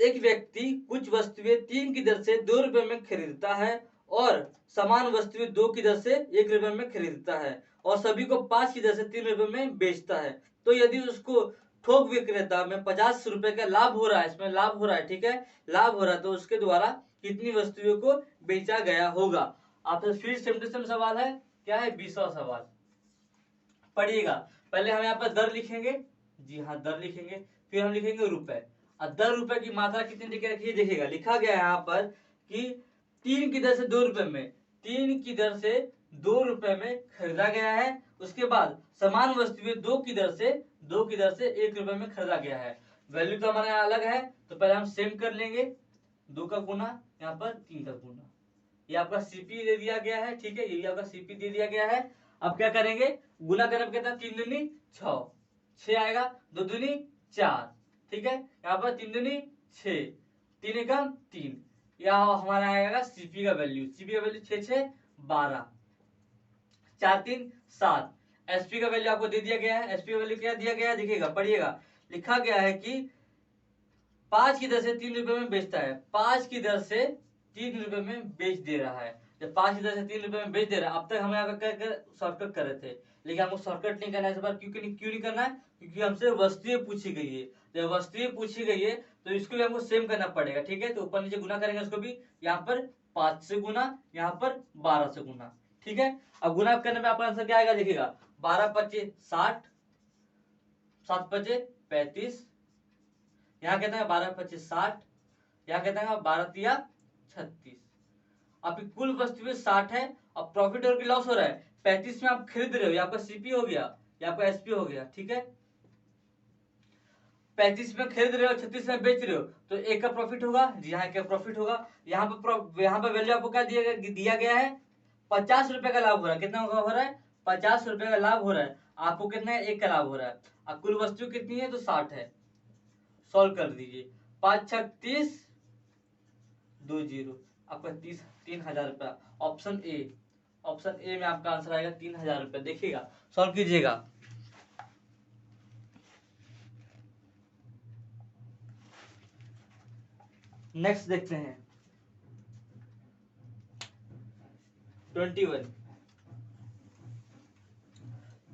एक व्यक्ति कुछ वस्तुएं 3 की दर से 2 रुपए में खरीदता है और समान वस्तुएं 2 की दर से 1 रुपए में खरीदता है, और सभी को 5 की दर से 3 रुपए में बेचता है। तो यदि उसको थोक विक्रेता में 50 रुपए का लाभ हो रहा है, इसमें लाभ हो रहा है, ठीक है, लाभ हो रहा है, तो उसके द्वारा कितनी वस्तुओं को बेचा गया होगा। आपसे फिर सेम टू सेम सवाल है, क्या है, 20वां सवाल। पढ़िएगा, पहले हम यहाँ पर दर लिखेंगे, जी हाँ दर लिखेंगे, फिर हम लिखेंगे रुपए। अब 10 रुपए की मात्रा कितनी लिखे रखी है, देखिएगा लिखा गया है यहाँ पर कि 3 की दर से 2 रुपए में, 3 की दर से 2 रुपए में खरीदा गया है। उसके बाद समान वस्तुएं 2 की दर से 1 रुपए में खरीदा गया है। वैल्यू तो हमारे यहाँ अलग है, तो पहले हम सेम कर लेंगे, 2 का गुना, यहाँ पर 3 का गुना। ये आपका सीपी दे दिया गया है, ठीक है, ये आपका सीपी दे दिया गया है। अब क्या करेंगे, गुना करने पर कितना, 3 दूनी 6, 6 आएगा, 2 दूनी 4, ठीक है। यहाँ पर 3 दूनी 6, 3 एकम 3, यह हमारा आएगा सीपी का वैल्यू। सीपी का वैल्यू 6 6 12, 4 3 7। एसपी का वैल्यू आपको दे दिया गया है। एसपी का वैल्यू क्या दिया गया है, देखिएगा, पढ़िएगा, लिखा गया है कि 5 की दर से 3 रुपए में बेचता है, 5 की दर से 3 रुपए में बेच दे रहा है। जब 5 की दर से 3 रुपए में बेच दे रहा है, अब तक हम यहाँ पे शॉर्टकट कर रहे थे, लेकिन हमको शॉर्टकट नहीं करना है इस बार। क्यों नहीं करना है, क्योंकि हमसे वस्तुएं पूछी गई है। जब वस्तुएं पूछी गई है तो इसको भी हमको सेम करना पड़ेगा, ठीक है। तो ऊपर नीचे गुना करेंगे उसको भी, यहाँ पर 5 से गुना, यहाँ पर 12 से गुना, ठीक है। अब गुना करने में आपका आंसर क्या आएगा, देखिएगा, 12 25 60, 7 25 35, यहाँ कहते हैं 12 25 60, यहाँ कहते हैं 12 तिया 36। आपकी कुल वस्तुएं 60 है, और प्रॉफिट और लॉस हो रहा है 35 में आप खरीद रहे हो, या आपका सीपी हो गया, या आपका एसपी हो गया, ठीक है। 35 में खरीद रहे हो, 36 में बेच रहे हो, तो एक का प्रॉफिट होगा, जी हाँ, एक का प्रॉफिट होगा। यहाँ पर वैल्यू आपको क्या दिया गया है, 50 रुपए का लाभ हो रहा है। कितना हो रहा है, 50 रुपए का लाभ हो रहा है। आपको कितना है, 1 का लाभ हो रहा है। अब कुल वस्तु कितनी है, तो 60 है। सॉल्व कर दीजिए, 5 6 30, 2 0, आपका 3,000 रुपया। ऑप्शन ए, ऑप्शन ए में आपका आंसर आएगा 3,000 रुपया। देखिएगा, सॉल्व कीजिएगा। नेक्स्ट देखते हैं 21।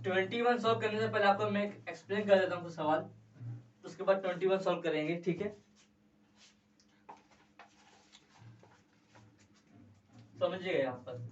21 सॉल्व करने से पहले आपको मैं एक्सप्लेन कर देता हूँ कुछ सवाल, उसके उसके बाद 21 सॉल्व करेंगे, ठीक है। समझिएगा यहाँ पर।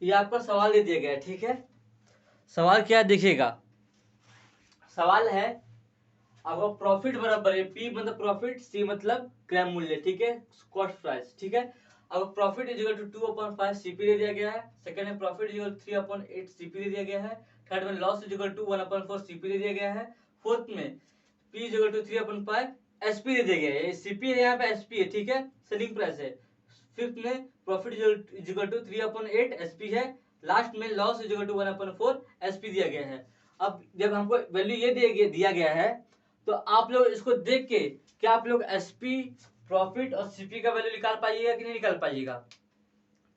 ये आपका सवाल दे दिया गया है, ठीक है। सवाल क्या देखिएगा, सवाल है आपका प्रॉफिट बराबर है पी मतलब प्रॉफिट, सी मतलब क्रय मूल्य, ठीक है, कॉस्ट प्राइस, ठीक है। अब profit is equal to 2/5 CP दे दिया गया है। सेकंड में प्रॉफिट इज इक्वल 3/8 सीपी दे दिया गया है। थर्ड में loss is equal to 1/4 CP दे दिया गया है। फोर्थ में P is equal to 3/5 SP दे दिया गया है। सीपी है यहाँ पे, एसपी है, ठीक है, सेलिंग प्राइस है। फिफ्थ में profit is equal to 3/8 SP है। लास्ट में loss is equal to 1/4 SP दिया गया है। अब जब हमको वैल्यू ये दिया गया है तो आप लोग इसको देख के क्या आप लोग एसपी, प्रॉफिट और सीपी का वैल्यू निकाल पाइएगा कि नहीं निकाल पाइएगा।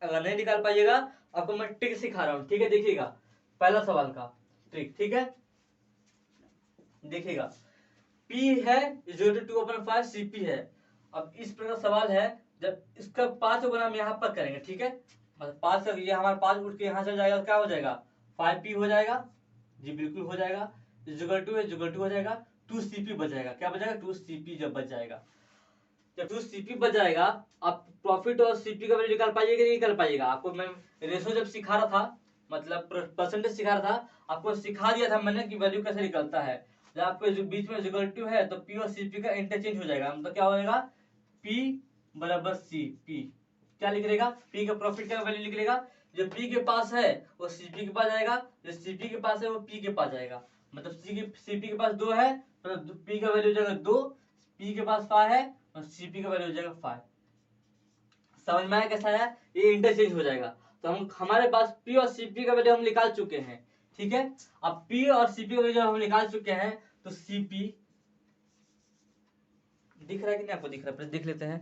अगर नहीं निकाल पाइएगा आपको मैं ट्रिक सिखा रहा हूं, ठीक है। देखिएगा पहला सवाल का ट्रिक, ठीक है। देखिएगा P है 2/5 CP है। अब इस प्रकार सवाल है, जब इसका 5 गुना हम यहाँ पर करेंगे, ठीक है, मतलब 5 का ये हमारा 5 उठ के यहाँ चल जाएगा, क्या हो जाएगा 5P हो जाएगा, जी बिल्कुल हो जाएगा। इज इक्वल टू हो जाएगा 2CP बच जाएगा। क्या बचेगा 2CP जब बच जाएगा, जब 2CP बच जाएगा आप प्रॉफिट और सीपी का वैल्यू निकाल पाइएगा नहीं निकाल पाइएगा। आपको मैं रेशो जब सिखा रहा था, मतलब परसेंटेज सिखा रहा था, आपको सिखा दिया था मैंने कि वैल्यू कैसे निकलता है। जब आपको जो बीच में इक्वल है तो पी और सीपी का इंटरचेंज हो जाएगा, मतलब क्या हो जाएगा पी बराबर सी पी। क्या लिख लेगा पी का प्रॉफिट का वैल्यू लिख लेगा, जो पी के पास है वो सीपी के पास जाएगा, जो सीपी के पास है वो पी के पास जाएगा। मतलब सीपी के पास 2 है, मतलब पी का वैल्यू हो जाएगा 2, पी के पास 5 है और सीपी का वैल्यू हो जाएगा 5। समझ में आया कैसा है, ये इंटरचेंज हो जाएगा। तो हम हमारे पास पी और सीपी का वैल्यू हम निकाल चुके हैं, ठीक है। अब पी और सीपी का वैल्यू हम निकाल चुके हैं तो सीपी दिख रहा है कि नहीं आपको, दिख रहा है, देख लेते हैं।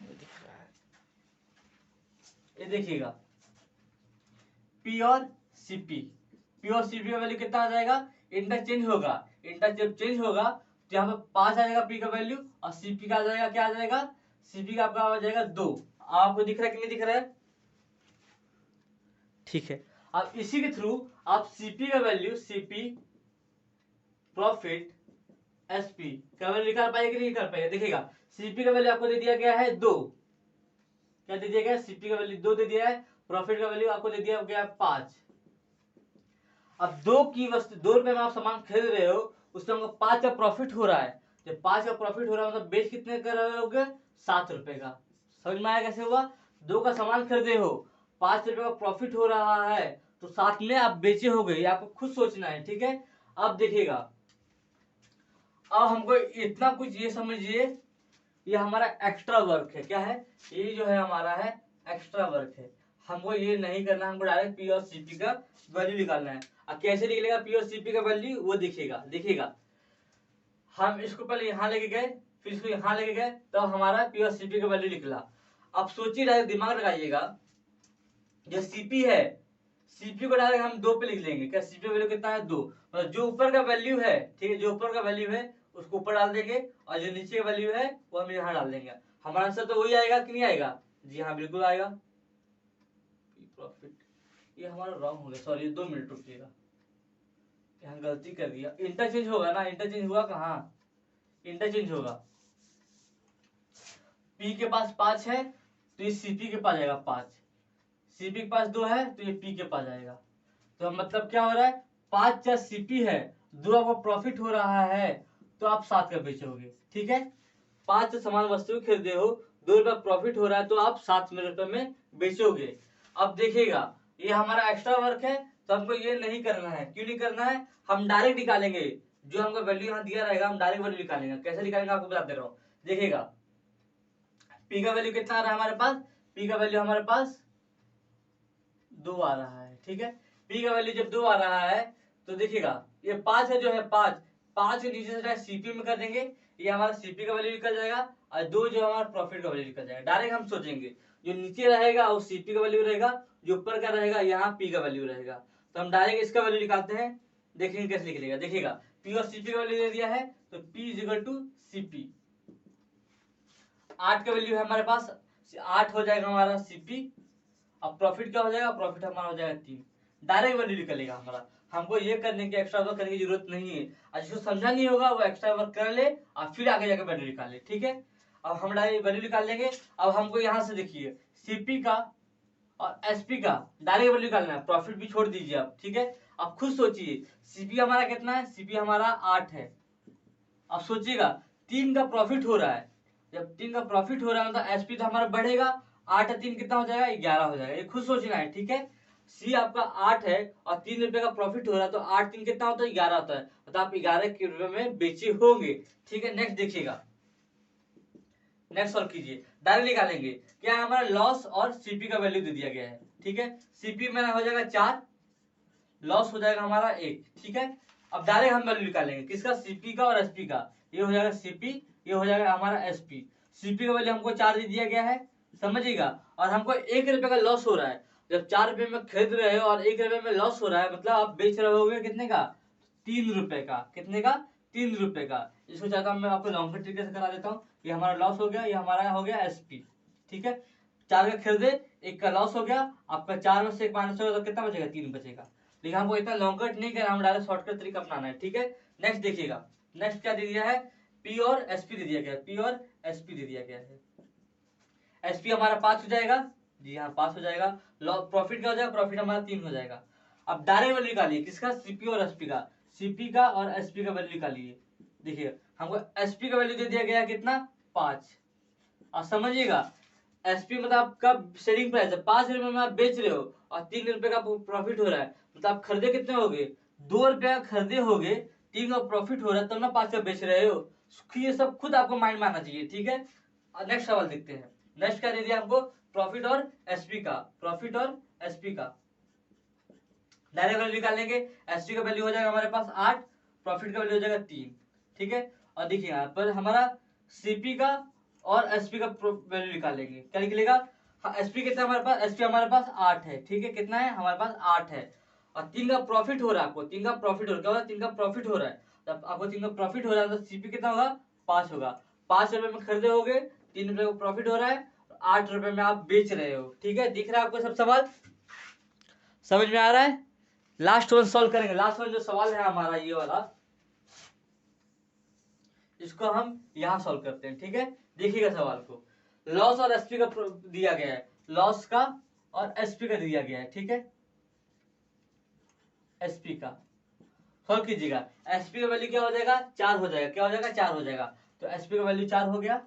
दिख रहा है, ये देखिएगा पी और सीपी, पी और सीपी का वैल्यू कितना आ जाएगा, इंटरचेंज होगा। इंटरचेंज चेंज होगा तो यहाँ पर 5 आ जाएगा पी का वैल्यू और सीपी का आ जाएगा, क्या आ जाएगा सीपी का आपका आ जाएगा 2। आपको दिख रहा है कि नहीं दिख रहा है, ठीक है। अब इसी के थ्रू आप सीपी का वैल्यू, सीपी प्रॉफिट एसपी का वैल्यू निकाल पाएगा कि नहीं निकाल पाएगा। देखिएगा सीपी का वैल्यू आपको दे दिया गया है 2, क्या दे दिया गया सीपी का वैल्यू 2 दे दिया है, प्रॉफिट का वैल्यू आपको दे दिया गया 5। अब 2 की वस्तु 2 रुपए में आप सामान खरीद रहे हो, उसमें हमको 5 का प्रॉफिट हो रहा है। जब 5 का प्रॉफिट हो रहा है मतलब बेच कितने कर रहे होगे 7 रुपए का। समझ में आया कैसे हुआ, 2 का सामान खरीदे हो, 5 रुपए का प्रॉफिट हो रहा है तो 7 में आप बेचे हो गए, आपको खुद सोचना है, ठीक है। अब देखिएगा अब हमको इतना कुछ ये समझिए, ये हमारा एक्स्ट्रा वर्क है। क्या है ये जो है हमारा है एक्स्ट्रा वर्क है। हमको ये नहीं करना, हमको डायरेक्ट पी और सीपी का वैल्यू निकालना है। अब कैसे निकलेगा पी और सीपी का वैल्यू वो देखिएगा। देखिएगा हम इसको पहले यहाँ लेके गए, फिर इसको यहाँ लेके गए, तो हमारा पी और सीपी का वैल्यू निकला। अब सोचिए, डायरेक्ट दिमाग लगाइएगा, जो सीपी है सीपी को डायरेक्ट हम 2 पे लिख लेंगे। क्या सीपी वैल्यू कितना है 2, मतलब जो ऊपर का वैल्यू है, ठीक है, जो ऊपर का वैल्यू है उसको ऊपर डाल देंगे और जो नीचे का वैल्यू है वो हम यहाँ डाल देंगे। हमारा आंसर तो वही आएगा कि नहीं आएगा, जी हाँ बिल्कुल आएगा। प्रॉफिट ये हमारा रॉन्ग हो गया, सॉरी 2 मिनट रुकिएगा, यहाँ गलती कर दिया। इंटरचेंज होगा ना, इंटरचेंज हुआ कहाँ, इंटरचेंज होगा। P के पास 5 है तो ये CP के पास जाएगा 5, CP के पास 2 है तो ये P के पास जाएगा। तो मतलब क्या हो रहा है, 5 या CP है, 2 आपको प्रॉफिट हो रहा है तो आप 7 का बेचोगे। ठीक है, 5 समान वस्तु खरीदे हो, 2 रुपये प्रॉफिट हो रहा है तो आप 7 रुपए में बेचोगे। अब देखिएगा ये हमारा एक्स्ट्रा वर्क है तो हमको ये नहीं करना है। क्यों नहीं करना है, हम डायरेक्ट निकालेंगे, जो हमको वैल्यू यहाँ दिया रहेगा हम डायरेक्ट वैल्यू निकालेंगे। कैसे निकालेंगे आपको बता दे रहा हूँ। देखिएगा P का वैल्यू कितना आ रहा है हमारे पास, P का वैल्यू हमारे पास 2 आ रहा है। ठीक है, P का वैल्यू जब 2 आ रहा है तो देखिएगा ये 5 है, जो है 5 के नीचे से डायरेक्ट CP में कर देंगे, ये हमारा CP का वैल्यू निकल जाएगा और 2 जो हमारा प्रॉफिट का वैल्यू निकल जाएगा। डायरेक्ट हम सोचेंगे जो नीचे रहेगा वो CP का वैल्यू रहेगा, जो ऊपर का रहेगा यहाँ P का वैल्यू रहेगा। तो हम डायरेक्ट इसका वैल्यू निकालते हैं, देखेंगे कैसे निकलेगा। देखिएगा P और CP का वैल्यू दे दिया है तो P इक्वल टू CP। 8 का वैल्यू है हमारे पास, 8 हो जाएगा हमारा CP। अब प्रॉफिट क्या हो जाएगा, प्रॉफिट हमारा हो जाएगा 3। डायरेक्ट वैल्यू निकलेगा हमारा। हमको ये करने की एक्स्ट्रा वर्क करने की जरूरत नहीं है। और जिसको समझा नहीं होगा वो एक्स्ट्रा वर्क कर ले और फिर आगे जाकर वैल्यू निकाल ले। ठीक है, अब हम डायरेक्ट वैल्यू निकाल लेंगे। अब हमको यहाँ से देखिए CP का और SP का डायरेक्ट वैल्यू निकालना है, प्रॉफिट भी छोड़ दीजिए आप। ठीक है, अब खुद सोचिए CP हमारा कितना है, CP हमारा 8 है। अब सोचिएगा 3 का प्रॉफिट हो रहा है, जब 3 का प्रॉफिट हो रहा है तो SP तो हमारा बढ़ेगा, 8 3 कितना हो जाएगा, 11 हो जाएगा। ये खुद सोचना है। ठीक है, C आपका 8 है और 3 रुपए का प्रॉफिट हो रहा है तो 8 3 कितना होता है, 11 होता है, तो आप 11 के रुपए में बेचे होंगे। ठीक है, नेक्स्ट देखिएगा, नेक्स्ट सॉल्व कीजिए, डायरेक्ट निकालेंगे। क्या हमारा लॉस और CP का वैल्यू दे दिया गया है। ठीक है, CP मेरा हो जाएगा 4, लॉस हो जाएगा हमारा 1। ठीक है, अब डायरेक्ट हम वैल्यू निकालेंगे किसका, CP का और SP का। ये हो जाएगा CP, ये हो जाएगा हमारा SP। CP का वैल्यू हमको 4 दे दिया गया है, समझिएगा, और हमको 1 रुपए का लॉस हो रहा है। जब 4 रुपए में खरीद रहे हो और 1 रुपए में लॉस हो रहा है, मतलब आप बेच रहे होगे कितने का, 3 रुपए का। कितने का, 3 रुपए का। इसको चाहता हूँ मैं आपको लॉन्ग तरीके से करा देता हूँ। ये हमारा लॉस हो गया, ये हमारा हो गया SP। ठीक है, 4 का खरीदे, 1 का लॉस हो गया, आपका 4 में से 1 माइनस होगा तो कितना बचेगा, 3 बचेगा। लेकिन हमको इतना लॉन्ग कट नहीं करना, हम डायरेक्ट शॉर्टकट तरीका अपनाना है। ठीक है, नेक्स्ट देखिएगा, नेक्स्ट क्या दे दिया है, P और SP दे दिया गया है, P और SP दे दिया गया है। SP हमारा 5 हो जाएगा, जी हाँ 5 हो जाएगा। प्रॉफिट क्या हो जाएगा, प्रॉफिट हमारा 3 हो जाएगा। अब डायरेक्ट वैल्यू निकालिए किसका, CP और SP का। CP का और SP का वैल्यू निकालिए। देखिए हमको SP का वैल्यू दे दिया गया कितना, 5। और समझिएगा SP मतलब आपका सेलिंग प्राइस है, 5 रुपए में आप बेच रहे हो और 3 रुपए का प्रॉफिट हो रहा है, मतलब आप खरीदे कितने हो गए, 2 रुपए का खरीदे हो गए, 3 का प्रॉफिट हो रहा है, तब ना 5 का बेच रहे हो। ये सब खुद आपको माइंड में आना चाहिए। ठीक है, नेक्स्ट सवाल देखते हैं। नेक्स्ट क्या दे दिया हमको, प्रॉफिट और SP का, प्रॉफिट और SP का। डायरेक्ट वैल्यू निकालेंगे, SP का वैल्यू हो जाएगा हमारे पास 8, प्रॉफिट का वैल्यू हो जाएगा 3। ठीक है, और देखिए यहाँ पर हमारा CP का और SP का वैल्यू निकालेंगे। क्या निकलेगा, SP कितना हमारे पास, SP हमारे पास 8 है। ठीक है, कितना है हमारे पास 8 है, और 3 का प्रॉफिट हो रहा है, आपको 3 का प्रॉफिट हो रहा है, क्या होगा, 3 का प्रॉफिट हो रहा है। जब आपको 3 का प्रॉफिट हो रहा है तो CP कितना होगा, 5 होगा। 5 रुपए में खरीदे होगे, 3 रुपए का प्रॉफिट हो रहा है, 8 रुपए में आप बेच रहे हो। ठीक है, दिख रहा है आपको सब सवाल, समझ में आ रहा है। लास्ट वन सॉल्व करेंगे, लास्ट वन जो सवाल है हमारा ये वाला, इसको हम यहां सॉल्व करते हैं। ठीक है, देखिएगा सवाल को, लॉस और SP का दिया गया है, लॉस का और SP का दिया गया है। ठीक है, SP का सॉल्व कीजिएगा। SP का वैल्यू क्या हो जाएगा, 4 हो जाएगा, क्या हो जाएगा, 4 हो जाएगा। तो SP का वैल्यू 4 हो गया,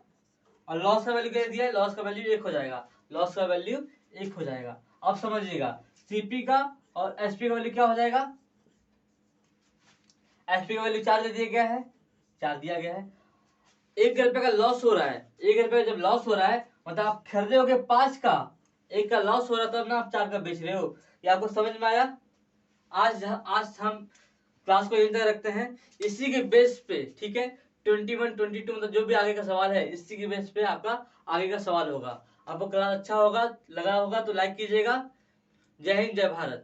और लॉस का वैल्यू क्या दिया है, लॉस का वैल्यू 1 हो जाएगा, लॉस का वैल्यू 1 हो जाएगा। अब समझिएगा CP का और SP का वैल्यू क्या हो जाएगा, SP का वैल्यू 4 दे दिया गया है, 4 दिया गया है। 1 रुपए का लॉस हो रहा है, 1 रुपए जब लॉस हो रहा है मतलब आप खरीदे होगे 5 का, 1 का लॉस हो रहा है तब ना आप 4 का बेच रहे हो। ये आपको समझ में आया। आज हम क्लास को यहीं तक रखते हैं, इसी के बेस पे। ठीक है, 21 22 मतलब जो भी आगे का सवाल है इसी के बेस पे आपका आगे का सवाल होगा। आपको क्लास अच्छा होगा लगा होगा तो लाइक कीजिएगा। जय हिंद, जय भारत।